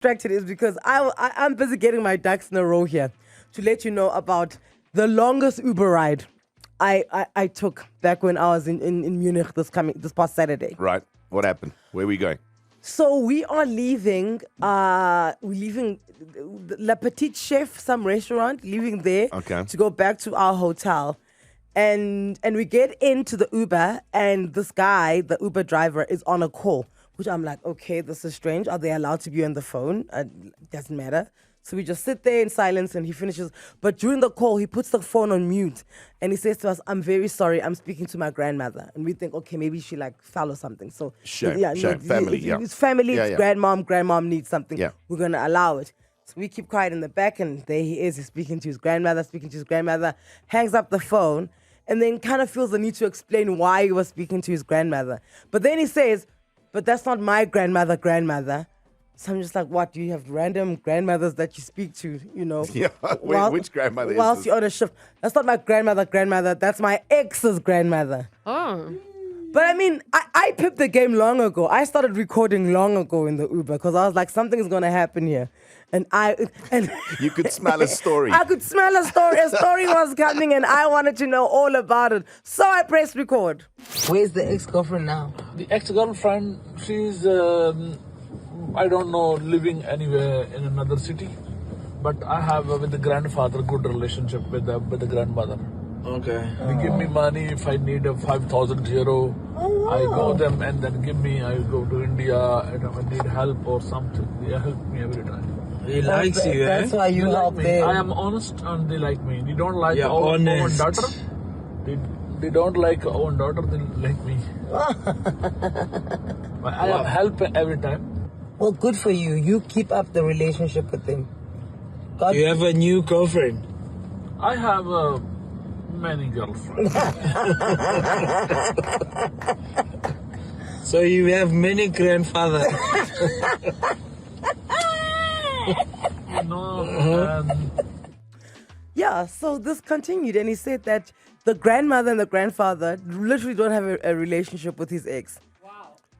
distracted is because I'm busy getting my ducks in a row here to let you know about the longest Uber ride I took back when I was in Munich this past Saturday. Right. What happened? Where are we going? So we are leaving. We're leaving La Petite Chef, some restaurant. Leaving there to go back to our hotel, and we get into the Uber, and this guy, the Uber driver, is on a call. Which I'm like, okay, this is strange. Are they allowed to be on the phone? Doesn't matter. So we just sit there in silence and he finishes. But during the call, he puts the phone on mute and he says to us, I'm very sorry, I'm speaking to my grandmother. And we think, okay, maybe she fell or something. So Shame. Family, it's family, it's grandmom needs something. Yeah. We're going to allow it. So we keep quiet in the back and there he is. He's speaking to his grandmother, hangs up the phone and then kind of feels the need to explain why he was speaking to his grandmother. But then he says, but that's not my grandmother. So I'm just like, what? Do you have random grandmothers that you speak to, you know? Yeah, which grandmother whilst is this? you're on a shift. That's not my grandmother. That's my ex's grandmother. Oh. But I mean, I picked the game long ago. I started recording long ago in the Uber because I was like, something's going to happen here. And you could smell a story. I could smell a story. A story was coming and I wanted to know all about it. So I pressed record. Where's the ex-girlfriend now? The ex-girlfriend, she's, I don't know, living anywhere in another city. But I have with the grandfather good relationship with the grandmother. Okay. They give me money if I need a 5,000 euro. I go them and then give me. I go to India and if I need help or something. They help me every time. He likes you, eh? That's why you help me. them. I am honest and they like me. They don't like You're our own honest. daughter. They don't like our own daughter. They like me. I am helping every time. Well, good for you. You keep up the relationship with them. God. You have a new girlfriend. I have many girlfriends. So you have many grandfathers. Yeah, so this continued and he said that the grandmother and the grandfather literally don't have a relationship with his ex.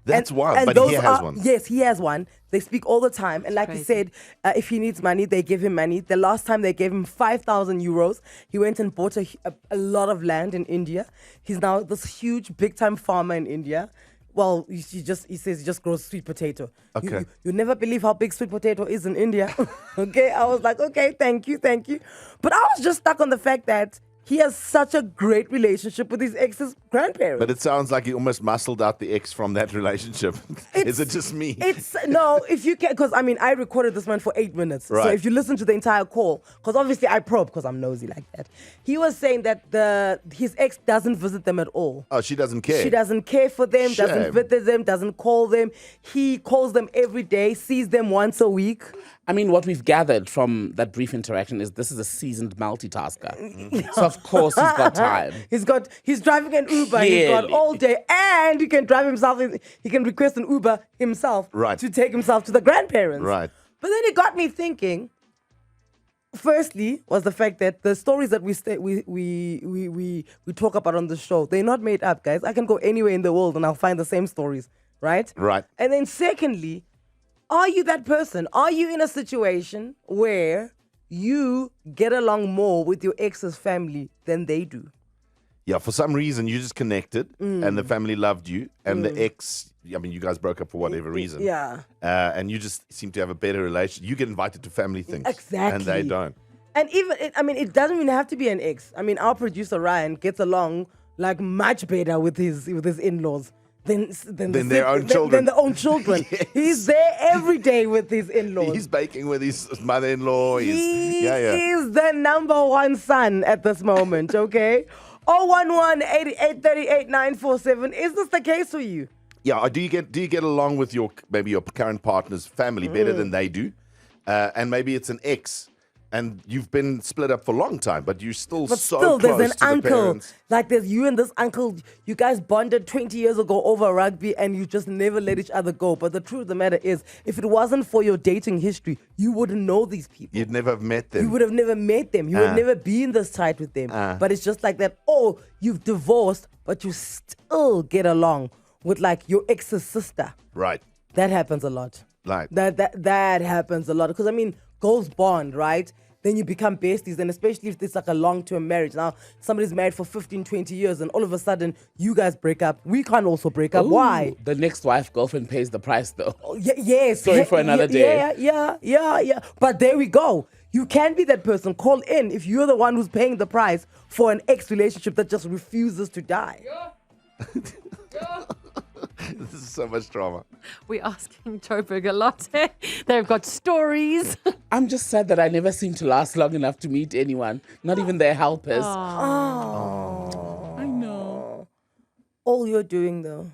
That's wild, and but those he has are, one. Yes, he has one. They speak all the time. And like he said, if he needs money, they give him money. The last time they gave him 5,000 euros, he went and bought a lot of land in India. He's now this huge, big-time farmer in India. Well, he says he just grows sweet potato. Okay. You never believe how big sweet potato is in India. Okay, I was like, okay, thank you. But I was just stuck on the fact that he has such a great relationship with his ex's grandparents. But it sounds like he almost muscled out the ex from that relationship. Is it just me? No, if you can, because I mean, I recorded this man for 8 minutes. Right. So if you listen to the entire call, because obviously I probe because I'm nosy like that. He was saying that his ex doesn't visit them at all. Oh, she doesn't care. She doesn't care for them, Shame. doesn't visit them, doesn't call them. He calls them every day, sees them once a week. I mean, what we've gathered from that brief interaction is this is a seasoned multitasker. So of course he's got time. He's driving an Uber. He's got all day, and he can drive himself. He can request an Uber himself to take himself to the grandparents. Right. But then it got me thinking. Firstly, was the fact that the stories that we talk about on the show, they're not made up, guys. I can go anywhere in the world and I'll find the same stories, right? Right. And then secondly, are you that person? Are you in a situation where you get along more with your ex's family than they do? Yeah, for some reason you just connected and the family loved you and the ex, I mean, you guys broke up for whatever reason. Yeah. And you just seem to have a better relation. You get invited to family things. Exactly. And they don't. And even, it doesn't even have to be an ex. I mean, our producer Ryan gets along like much better with his in-laws. Than their own children. Than the own children. Yes. He's there every day with his in-laws. He's baking with his mother-in-law. He is the number one son at this moment, okay? 011-8838-947. Is this the case for you? Yeah, do you get along with your current partner's family better than they do? And maybe it's an ex. And you've been split up for a long time, but you're still But so still, close there's an to the uncle. parents. Like there's you and this uncle. You guys bonded 20 years ago over rugby and you just never let each other go. But the truth of the matter is, if it wasn't for your dating history, you wouldn't know these people. You'd never have met them. You would have never met them. You would never been this tight with them. But it's just like that, you've divorced, but you still get along with like your ex's sister. Right. That happens a lot. Like, That happens a lot. Because, I mean, goals bond, right? Then you become besties. And especially if it's like a long-term marriage. Now, somebody's married for 15, 20 years and all of a sudden you guys break up. We can't also break up. Ooh, Why? The next wife, girlfriend pays the price, though. Oh, yes. Sorry for another day. Yeah. But there we go. You can be that person. Call in if you're the one who's paying the price for an ex-relationship that just refuses to die. this is so much drama. We're asking Joburg a lot. They've got stories. I'm just sad that I never seem to last long enough to meet anyone, not even their helpers. Oh. I know. All you're doing, though.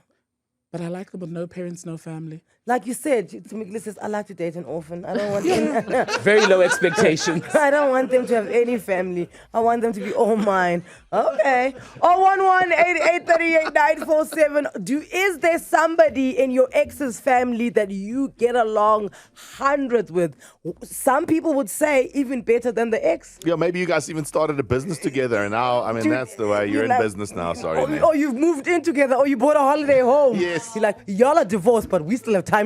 But I like them with no parents, no family. Like you said, Thembekile says, I like to date an orphan. I don't want them. Very low expectations. I don't want them to have any family. I want them to be all mine. Okay. 011-8838-947. Is there somebody in your ex's family that you get along hundreds with? Some people would say even better than the ex. Yeah, maybe you guys even started a business together, and now, I mean, Dude, that's the way. You're in business now, sorry, man. Or you've moved in together, or you bought a holiday home. Yes. You're like, y'all are divorced, but we still have timeshare.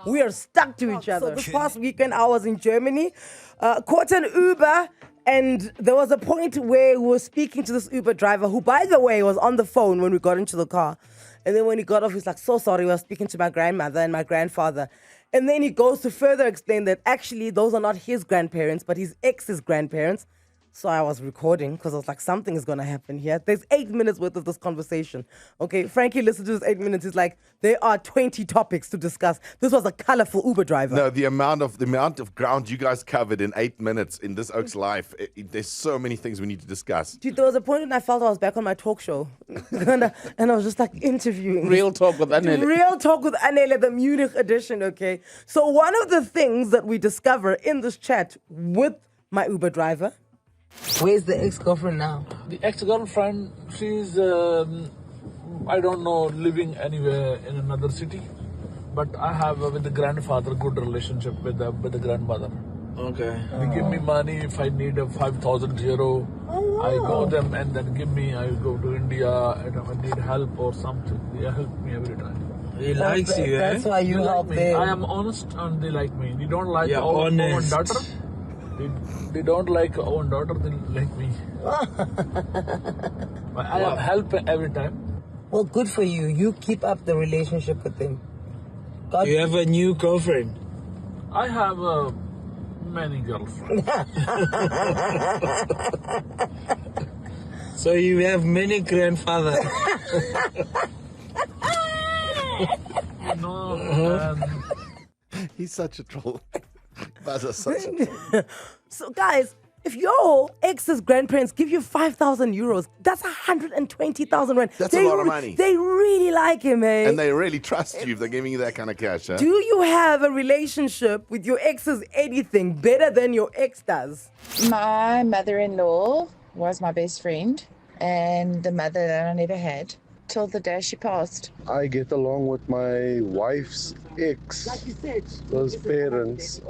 We are stuck to each other. So this past weekend, I was in Germany, caught an Uber, and there was a point where we were speaking to this Uber driver, who, by the way, was on the phone when we got into the car. And then when he got off, he's like, so sorry, we were speaking to my grandmother and my grandfather. And then he goes to further explain that actually those are not his grandparents, but his ex's grandparents. So I was recording because I was like, something is going to happen here. There's 8 minutes worth of this conversation. Okay, Frankie listened to this 8 minutes. He's like, there are 20 topics to discuss. This was a colorful Uber driver. No, the amount of ground you guys covered in 8 minutes in this Oak's life, there's so many things we need to discuss. Dude, there was a point when I felt I was back on my talk show. and I was just like interviewing. Real talk with Anele. Real talk with Anele, the Munich edition, okay? So one of the things that we discover in this chat with my Uber driver. Where's the ex-girlfriend now? The ex-girlfriend, she's, I don't know, living anywhere in another city. But I have with the grandfather good relationship with the grandmother. Okay. They give me money if I need a 5,000 euro. I go them and then give me. I go to India and I need help or something. They help me every time. He likes you, eh? That's why you help me. them. I am honest and they like me. They don't like Yeah, our own honest. daughter. They don't like our own daughter. They like me. I am help every time. Well, good for you. You keep up the relationship with them. God. You have a new girlfriend. I have many girlfriends. So you have many grandfathers. He's such a troll. Buzz such a troll. So, guys, if your ex's grandparents give you 5,000 euros, that's 120,000 rand. That's a lot of money. They really like him, eh? And they really trust you if they're giving you that kind of cash, huh? Do you have a relationship with your ex's anything better than your ex does? My mother-in-law was my best friend and the mother that I never had till the day she passed. I get along with my wife's ex. Like you said. Those parents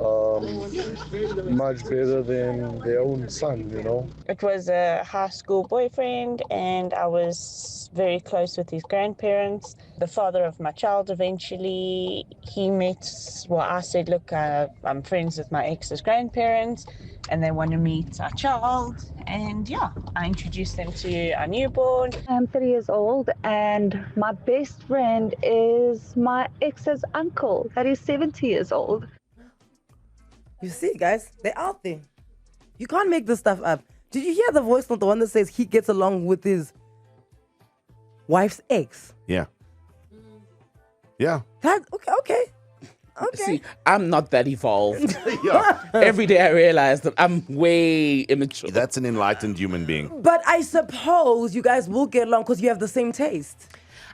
much better than their own son, you know. It was a high school boyfriend and I was very close with his grandparents. The father of my child eventually, he met, well, I said, look, I'm friends with my ex's grandparents and they want to meet our child. And yeah, I introduced them to our newborn. I'm 30 years old and my best friend is my ex's uncle that is 70 years old. You see, guys, they're out there. You can't make this stuff up. Did you hear the voice note, the one that says he gets along with his wife's ex? Yeah. Yeah. That, okay. See, I'm not that evolved. Yeah. Every day I realize that I'm way immature. That's an enlightened human being. But I suppose you guys will get along because you have the same taste.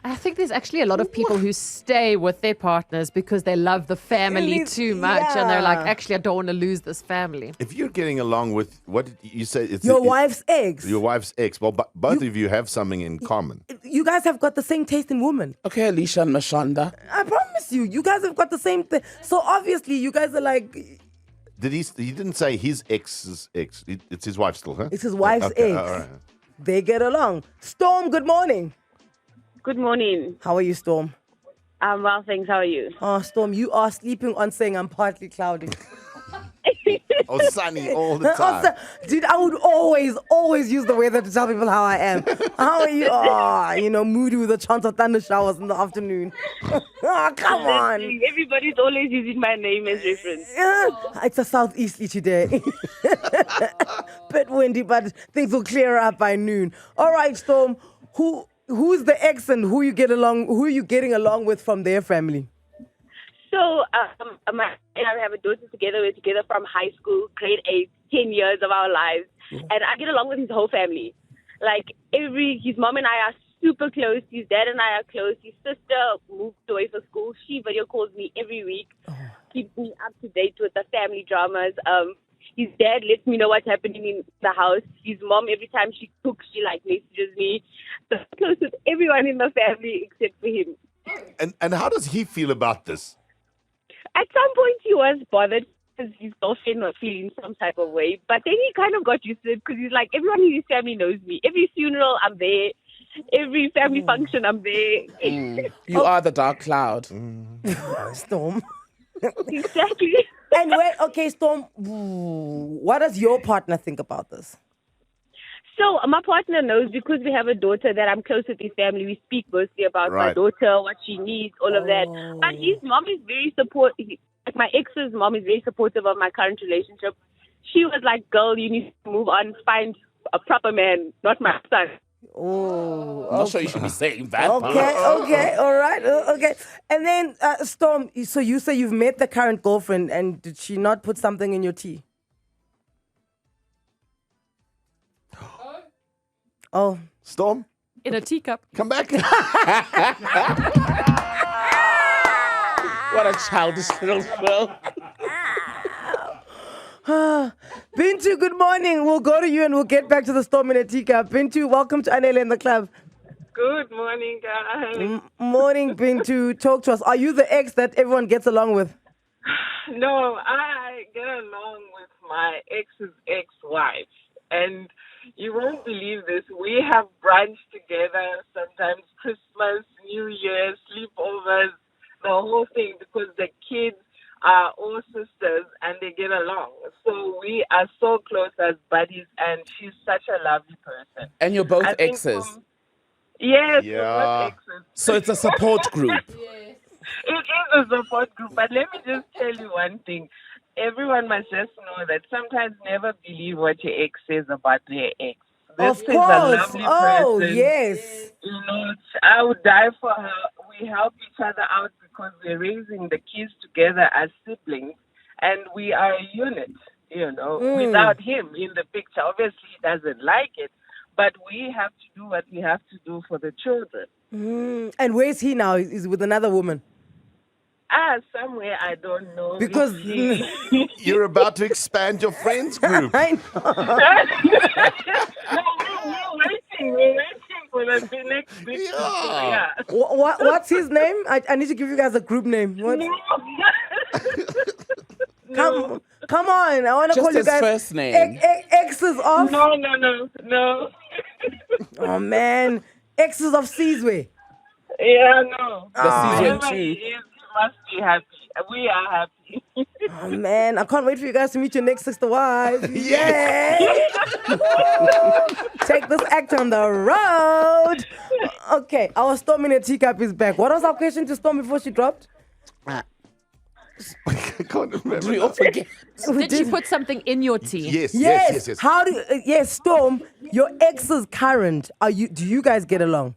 I think there's actually a lot of people who stay with their partners because they love the family too much. And they're like, actually, I don't want to lose this family. If you're getting along with, what did you say? It's Your wife's ex. Your wife's ex. Well, both of you have something in common. You guys have got the same taste in women. Okay, Alicia and Mashanda. I promise you. You guys have got the same thing. So obviously, you guys are like... He didn't say his ex's ex. It's his wife still, huh? It's his wife's Okay, ex. all right. They get along. Storm, good morning. Good morning. How are you, Storm? Well, thanks. How are you? Oh, Storm, you are sleeping on saying I'm partly cloudy. Or sunny all the time. Dude, I would always use the weather to tell people how I am. How are you? Oh, moody with a chance of thunder showers in the afternoon. Oh, come on. Everybody's always using my name as reference. It's a southeasterly today. Bit windy, but things will clear up by noon. All right, Storm. Who's the ex and who are you getting along with from their family? So, my and I have a daughter together. We're together from high school, grade 8, 10 years of our lives. And I get along with his whole family. Like, his mom and I are super close. His dad and I are close. His sister moved away for school. She video calls me every week, keeps me up to date with the family dramas. His dad lets me know what's happening in the house. His mom, every time she cooks, she messages me. So I'm close with everyone in the family except for him. And how does he feel about this? At some point, he was bothered because his girlfriend was feeling some type of way. But then he kind of got used to it because he's like, everyone in his family knows me. Every funeral, I'm there. Every family function, I'm there. You are the dark cloud. Storm. Exactly. And okay, Storm, what does your partner think about this? So my partner knows because we have a daughter that I'm close with his family. We speak mostly about my daughter, what she needs, all of that. But his mom is very supportive. Like my ex's mom is very supportive of my current relationship. She was like, girl, you need to move on, find a proper man, not my son. Oh, I'm not sure you should be saying that. Okay, all right, okay. And then, Storm, so you say you've met the current girlfriend, and did she not put something in your tea? Oh. Storm? In a teacup. Come back. What a childish little film. Bintu, good morning. We'll go to you and we'll get back to the Storm in a teacup. Bintu, welcome to Anele and The Club. Good morning, guys. Morning, Bintu. Talk to us. Are you the ex that everyone gets along with? No, I get along with my ex's ex-wife. And you won't believe this. We have brunch together, sometimes Christmas, New Year, sleepovers, the whole thing, because the kids are all sisters and they get along. So we are so close as buddies, and she's such a lovely person. And you're both exes. Yes, Yeah. we're both exes. So it's a support group. It is a support group, but let me just tell you one thing. Everyone must just know that sometimes never believe what your ex says about their ex. This Of is course. a lovely Oh, person. yes. You know, I would die for her. We help each other out because we're raising the kids together as siblings, and we are a unit, you know, without him in the picture. Obviously, he doesn't like it, but we have to do what we have to do for the children. And where's he now? He's with another woman. Somewhere, I don't know. Because you're about to expand your friends group. I know. We're waiting for the next big Yeah. What's his name? I need to give you guys a group name. What? No. Come on. I want to Just call you his guys first name. Exes of. No. Oh, man. Exes of Seasway. Yeah, no. The season Whoever two. he is, must be happy. We are happy. Oh, man. I can't wait for you guys to meet your next sister wives. Yay! Take this act on the road. Okay, our Storm in a teacup is back. What was our question to Storm before she dropped? I can't remember. Do we all forget? Did she put something in your tea? Yes. How do yes, Storm, your ex is current. Do you guys get along?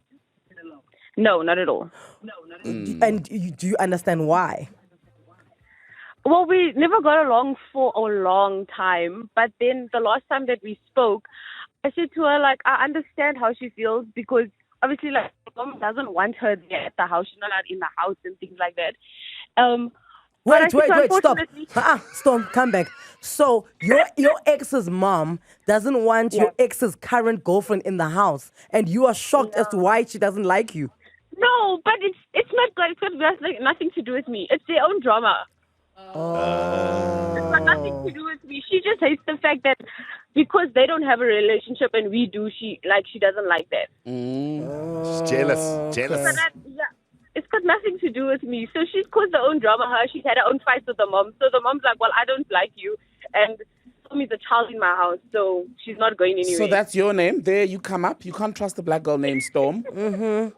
No, not at all. And do you understand why? Well, we never got along for a long time. But then the last time that we spoke, I said to her, like, I understand how she feels because obviously, like, mom doesn't want her there at the house. She's not allowed in the house and things like that. Wait, stop. Storm, come back. So your ex's mom doesn't want your ex's current girlfriend in the house, and you are shocked as to why she doesn't like you. No, but it's not good. It's got nothing to do with me. It's their own drama. It's got nothing to do with me. She just hates the fact that because they don't have a relationship and we do, she doesn't like that. She's jealous. So that, It's got nothing to do with me. So she's caused her own drama. She's had her own fights with the mom. So the mom's like, well, I don't like you. And Storm is a child in my house, so she's not going anywhere. So that's your name. There you come up. You can't trust a black girl named Storm. Mm-hmm.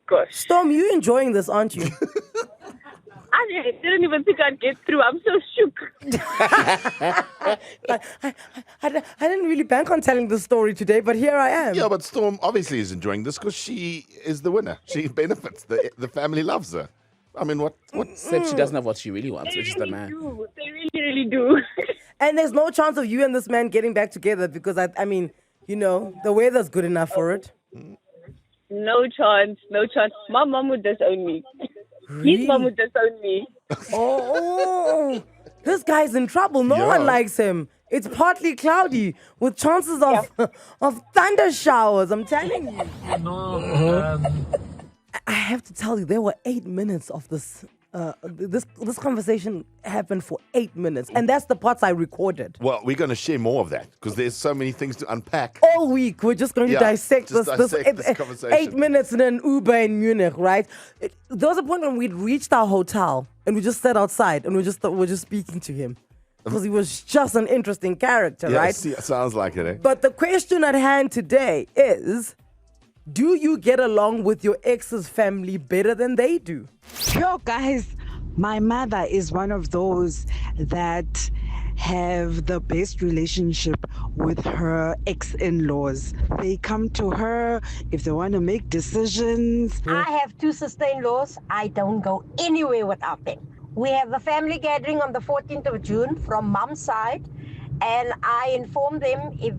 Gosh. Storm, you enjoying this, aren't you? I didn't even think I'd get through. I'm so shook. I didn't really bank on telling the story today, but here I am. Yeah, but Storm obviously is enjoying this because she is the winner. She benefits. The family loves her. I mean, what? Except she doesn't have what she really wants, which is the man. They really, really do. And there's no chance of you and this man getting back together because, I mean, you know, the weather's good enough for it. No chance. My mom would disown me. Really? His mom would disown me. Oh, this guy's in trouble. No one likes him. It's partly cloudy with chances of thunder showers. I'm telling you. I have to tell you, there were 8 minutes of this. This conversation happened for 8 minutes, and that's the parts I recorded. Well, we're going to share more of that because there's so many things to unpack. All week, we're just going to dissect this conversation. 8 minutes in an Uber in Munich, right? There was a point when we'd reached our hotel and we just sat outside and we're just speaking to him because he was just an interesting character, right? Sounds like it, eh? But the question at hand today is, do you get along with your ex's family better than they do? Yo, guys, my mother is one of those that have the best relationship with her ex-in-laws. They come to her if they want to make decisions. I have 2 sister-in-laws. I don't go anywhere without them. We have a family gathering on the 14th of June from mom's side, and I inform them if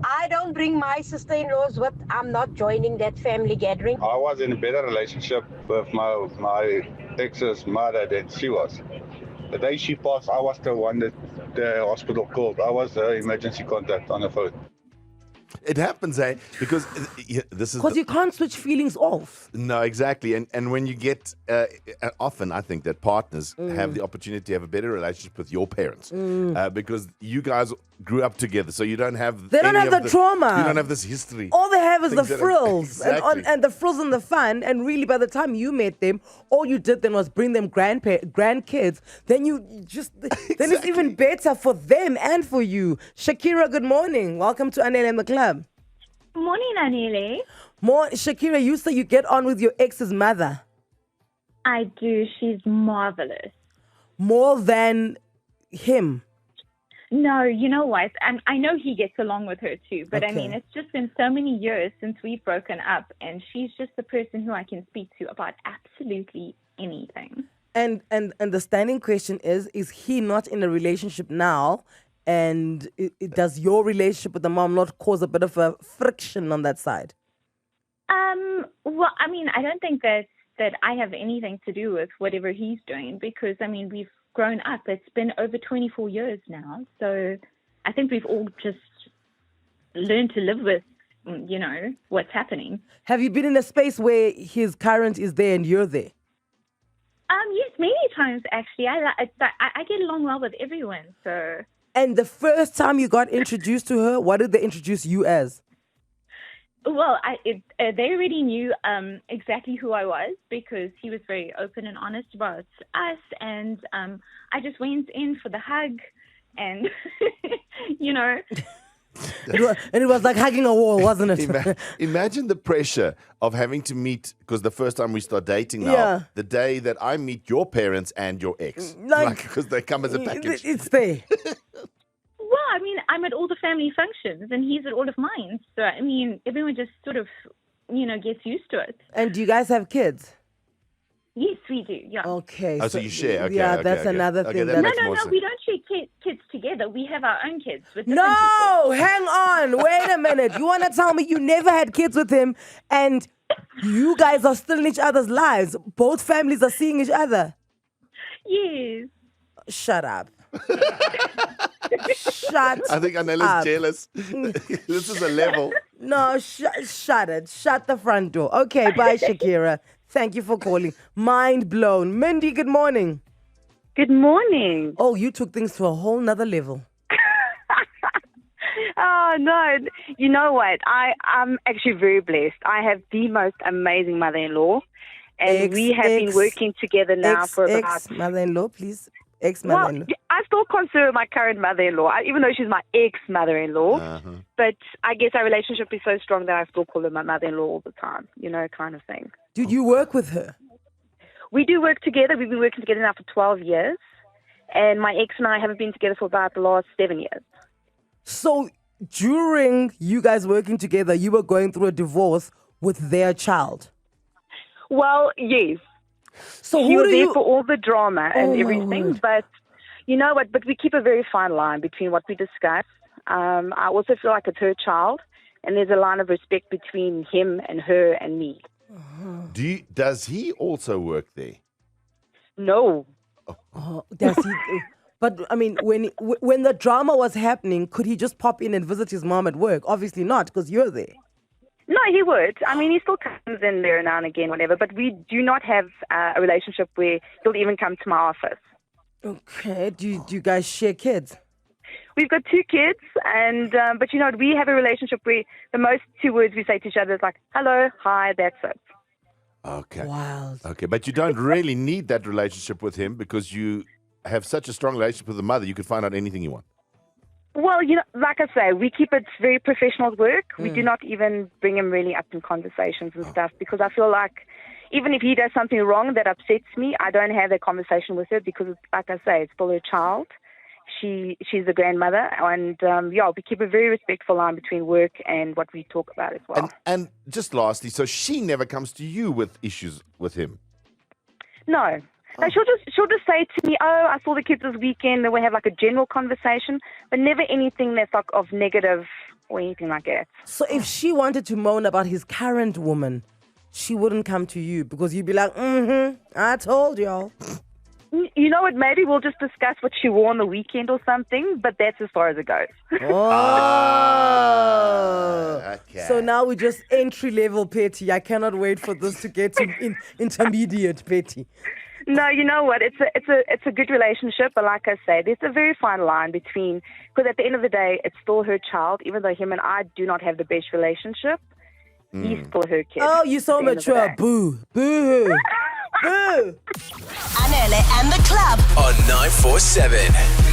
I don't bring my sister-in-laws with, I'm not joining that family gathering. I was in a better relationship with my ex's mother than she was. The day she passed, I was the one that the hospital called. I was the emergency contact on the phone. It happens, eh? Because this is... Because you can't switch feelings off. No, exactly. And when you get... often, I think that partners have the opportunity to have a better relationship with your parents. Because you guys grew up together, so you don't have... They don't have the trauma. You don't have this history. All they have is the frills. Exactly. And the frills and the fun. And really, by the time you met them, all you did then was bring them grandkids. Then then it's even better for them and for you. Shakira, good morning. Welcome to Anele and The Club. Morning, Anele. Shakira, you say you get on with your ex's mother. I do. She's marvelous. More than him? No, you know what? I know he gets along with her too, but I mean, it's just been so many years since we've broken up, and she's just the person who I can speak to about absolutely anything. And the standing question is he not in a relationship now? And does your relationship with the mom not cause a bit of a friction on that side? Well, I mean, I don't think that I have anything to do with whatever he's doing because, I mean, we've grown up. It's been over 24 years now. So I think we've all just learned to live with, you know, what's happening. Have you been in a space where his current is there and you're there? Yes, many times, actually. I get along well with everyone, so... And the first time you got introduced to her, what did they introduce you as? Well, they already knew exactly who I was because he was very open and honest about us. And I just went in for the hug and, you know. It was like hugging a wall, wasn't it? Imagine the pressure of having to meet, because the first time we start dating now, the day that I meet your parents and your ex. Because they come as a package. It's there. Well, I mean, I'm at all the family functions and he's at all of mine. So, I mean, everyone just sort of, you know, gets used to it. And do you guys have kids? Yes, we do, yeah. Okay. Oh, so you share. Okay, yeah, that's another thing. That no, makes more no, sense. we don't share kids together. We have our own kids. With no, hang on. Wait a minute. You want to tell me you never had kids with him and you guys are still in each other's lives? Both families are seeing each other? Yes. Shut up. Shut I think Anele's jealous. This is a level. No, shut it. Shut the front door. Okay, bye, Shakira. Thank you for calling. Mind blown. Mindy, good morning. Good morning. Oh, you took things to a whole nother level. Oh, no. You know what? I'm actually very blessed. I have the most amazing mother-in-law. And we have been working together now for about... Ex-mother-in-law, please. Ex-mother-in-law. Well, I still consider my current mother-in-law, even though she's my ex-mother-in-law. But I guess our relationship is so strong that I still call her my mother-in-law all the time, kind of thing. Did you work with her? We do work together. We've been working together now for 12 years. And my ex and I haven't been together for about the last 7 years. So during you guys working together, you were going through a divorce with their child? Well, yes. So he was there for all the drama and everything. But you know what? But we keep a very fine line between what we discuss. I also feel like it's her child. And there's a line of respect between him and her and me. Does he also work there? No. Does he? But I mean, when the drama was happening, could he just pop in and visit his mom at work? Obviously not, because you're there. No, he would. I mean, he still comes in there now and again, whatever. But we do not have a relationship where he'll even come to my office. Okay. Do you guys share kids? We've got 2 kids, and but we have a relationship where the most 2 words we say to each other is like, hello, hi, that's it. Okay. Wild. Okay, but you don't really need that relationship with him because you have such a strong relationship with the mother, you can find out anything you want. Well, like I say, we keep it very professional at work. We do not even bring him really up in conversations and stuff because I feel like even if he does something wrong that upsets me, I don't have that conversation with her because, like I say, it's still her child. She's the grandmother, and we keep a very respectful line between work and what we talk about as well. And just lastly, so she never comes to you with issues with him? No. No, she'll just say to me, oh, I saw the kids this weekend, and we have like a general conversation, but never anything that's like of negative or anything like that. So if she wanted to moan about his current woman, she wouldn't come to you because you'd be like, I told y'all. You know what, maybe we'll just discuss what she wore on the weekend or something, but that's as far as it goes. Okay. So now we're just entry-level petty. I cannot wait for this to get to intermediate petty. No, you know what? It's a good relationship, but like I say, there's a very fine line between, because at the end of the day, it's still her child, even though him and I do not have the best relationship. He's still her kid. Oh, you're so mature. Boo. Boo. Boo. Anele and the Club on 947.